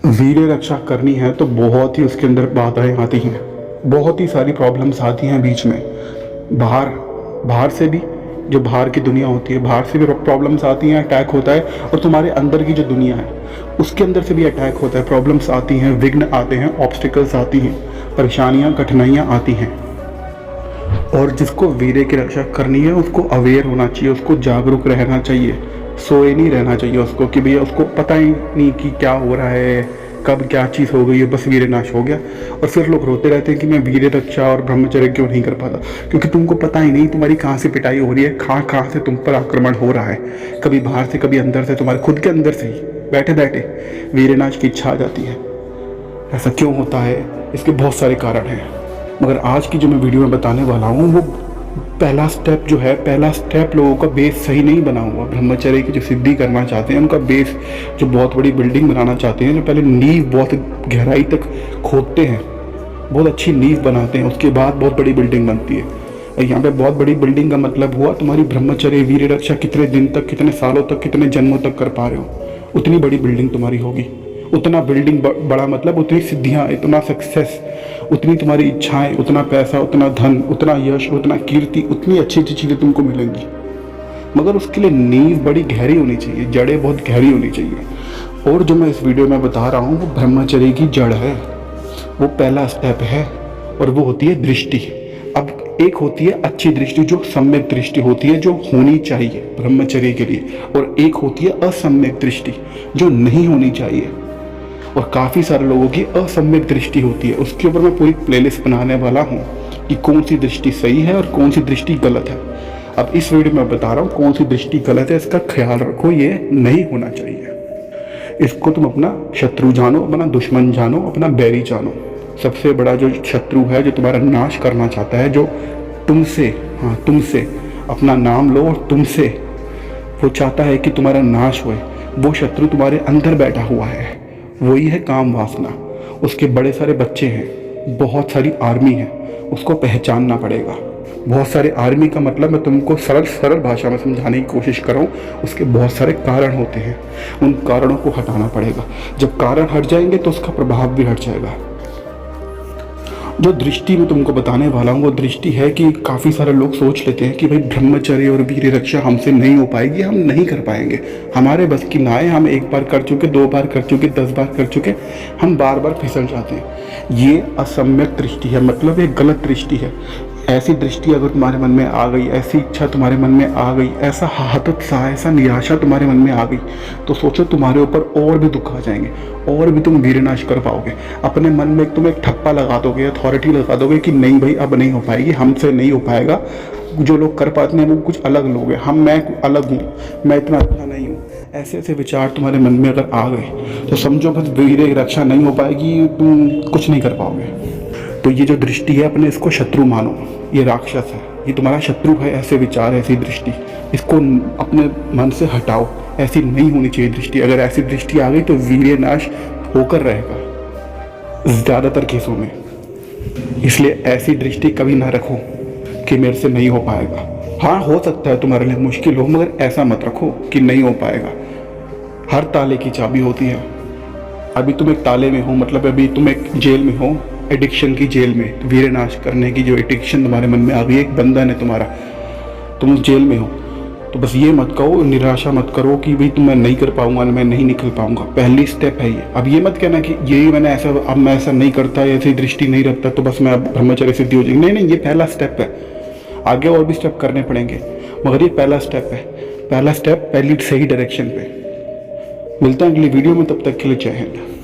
वीर रक्षा करनी है तो बहुत ही उसके अंदर बाधाएं आती हैं, बहुत ही सारी प्रॉब्लम्स आती हैं बीच में। बाहर बाहर से भी, जो बाहर की दुनिया होती है, बाहर से भी प्रॉब्लम्स आती हैं, अटैक होता है। और तुम्हारे अंदर की जो दुनिया है उसके अंदर से भी अटैक होता है, प्रॉब्लम्स आती हैं, विघ्न आते हैं, ऑब्स्टिकल्स आती हैं, परेशानियाँ, कठिनाइयाँ आती हैं। और जिसको वीर्य की रक्षा करनी है उसको अवेयर होना चाहिए, उसको जागरूक रहना चाहिए, सोए नहीं रहना चाहिए उसको कि भैया उसको पता ही नहीं कि क्या हो रहा है, कब क्या चीज़ हो गई है, बस वीर्य नाश हो गया। और फिर लोग रोते रहते हैं कि मैं वीर्य रक्षा और ब्रह्मचर्य क्यों नहीं कर पाता, क्योंकि तुमको पता ही नहीं तुम्हारी कहाँ से पिटाई हो रही है, कहाँ से तुम पर आक्रमण हो रहा है। कभी बाहर से, कभी अंदर से, तुम्हारे खुद के अंदर से ही बैठे बैठे वीर्य नाश की इच्छा आ जाती है। ऐसा क्यों होता है? इसके बहुत सारे कारण हैं, मगर आज की जो मैं वीडियो में बताने वाला हूँ वो पहला स्टेप जो है, पहला स्टेप लोगों का बेस सही नहीं बना हुआ। ब्रह्मचर्य की जो सिद्धि करना चाहते हैं, उनका बेस, जो बहुत बड़ी बिल्डिंग बनाना चाहते हैं, जो पहले नींव बहुत गहराई तक खोदते हैं, बहुत अच्छी नींव बनाते हैं, उसके बाद बहुत बड़ी बिल्डिंग बनती है। और यहाँ पे बहुत बड़ी बिल्डिंग का मतलब हुआ तुम्हारी ब्रह्मचर्य वीर्य रक्षा कितने दिन तक, कितने सालों तक, कितने जन्मों तक कर पा रहे हो, उतनी बड़ी बिल्डिंग तुम्हारी होगी। उतना बिल्डिंग बड़ा मतलब उतनी सिद्धियाँ, इतना सक्सेस, उतनी तुम्हारी इच्छाएं, उतना पैसा, उतना धन, उतना यश, उतना कीर्ति, उतनी अच्छी अच्छी चीज़ें तुमको मिलेंगी। मगर उसके लिए नींव बड़ी गहरी होनी चाहिए, जड़ें बहुत गहरी होनी चाहिए। और जो मैं इस वीडियो में बता रहा हूँ वो ब्रह्मचर्य की जड़ है, वो पहला स्टेप है, और वो होती है दृष्टि। अब एक होती है अच्छी दृष्टि, जो सम्यक दृष्टि होती है, जो होनी चाहिए ब्रह्मचर्य के लिए, और एक होती है असम्यक दृष्टि, जो नहीं होनी चाहिए। और काफ़ी सारे लोगों की असम्यक दृष्टि होती है। उसके ऊपर मैं पूरी प्लेलिस्ट बनाने वाला हूँ कि कौन सी दृष्टि सही है और कौन सी दृष्टि गलत है। अब इस वीडियो में बता रहा हूँ कौन सी दृष्टि गलत है, इसका ख्याल रखो, ये नहीं होना चाहिए। इसको तुम अपना शत्रु जानो, अपना दुश्मन जानो, अपना बैरी जानो। सबसे बड़ा जो शत्रु है, जो तुम्हारा नाश करना चाहता है, जो तुमसे, हाँ तुमसे अपना नाम लो और तुमसे वो चाहता है कि तुम्हारा नाश होए, वो शत्रु तुम्हारे अंदर बैठा हुआ है, वही है काम वासना। उसके बड़े सारे बच्चे हैं, बहुत सारी आर्मी है, उसको पहचानना पड़ेगा। बहुत सारे आर्मी का मतलब मैं तुमको सरल भाषा में समझाने की कोशिश कर रहा हूँ। उसके बहुत सारे कारण होते हैं, उन कारणों को हटाना पड़ेगा। जब कारण हट जाएंगे तो उसका प्रभाव भी हट जाएगा। जो दृष्टि मैं तुमको बताने वाला हूँ वो दृष्टि है कि काफ़ी सारे लोग सोच लेते हैं कि भाई ब्रह्मचर्य और वीर्य रक्षा हमसे नहीं हो पाएगी, हम नहीं कर पाएंगे, हमारे बस की ना है, हम एक बार कर चुके, 2 बार कर चुके, 10 बार कर चुके, हम बार बार फिसल जाते हैं। ये असम्यक दृष्टि है, मतलब ये गलत दृष्टि है। ऐसी दृष्टि अगर तुम्हारे मन में आ गई, ऐसी इच्छा तुम्हारे मन में आ गई, ऐसा हतोत्साह, ऐसा निराशा तुम्हारे मन में आ गई, तो सोचो तुम्हारे ऊपर और भी दुख आ जाएंगे, और भी तुम वीरनाश कर पाओगे। अपने मन में तुम एक ठप्पा लगा दोगे, अथॉरिटी लगा दोगे कि नहीं भाई अब नहीं हो पाएगी, हमसे नहीं हो पाएगा। जो लोग कर पाते हैं वो कुछ अलग लोग हैं, मैं अलग हूँ, मैं इतना अच्छा नहीं हूँ। ऐसे ऐसे विचार तुम्हारे मन में अगर आ गए तो समझो बस वीर्य रक्षा नहीं हो पाएगी, तुम कुछ नहीं कर पाओगे। तो ये जो दृष्टि है, अपने इसको शत्रु मानो, ये राक्षस है, ये तुम्हारा शत्रु है। ऐसे विचार, ऐसी दृष्टि, इसको अपने मन से हटाओ। ऐसी नहीं होनी चाहिए दृष्टि। अगर ऐसी दृष्टि आ गई तो वीर्य नाश होकर रहेगा ज़्यादातर केसों में। इसलिए ऐसी दृष्टि कभी ना रखो कि मेरे से नहीं हो पाएगा। हाँ, हो सकता है तुम्हारे लिए मुश्किल हो, मगर ऐसा मत रखो कि नहीं हो पाएगा। हर ताले की चाबी होती है। अभी तुम एक ताले में हो, मतलब अभी तुम एक जेल में हो, एडिक्शन की जेल में। वीर्य नाश करने की जो एडिक्शन तुम्हारे मन में आ गई, एक बंधन है तुम्हारा, तुम उस जेल में हो। तो बस ये मत कहो, निराशा मत करो कि भाई मैं नहीं कर पाऊंगा, मैं नहीं निकल पाऊंगा। पहली स्टेप है ये। अब ये मत कहना कि यही मैंने ऐसा, अब मैं ऐसा नहीं करता, ऐसी दृष्टि नहीं रखता तो बस मैं अब ब्रह्मचर्य सिद्धि हो जाएगी। नहीं नहीं, ये पहला स्टेप है, आगे और भी स्टेप करने पड़ेंगे, मगर ये पहला स्टेप है। पहला स्टेप, पहली सही डायरेक्शन पे। मिलता है अगली वीडियो में, तब तक के लिए जय हिंद।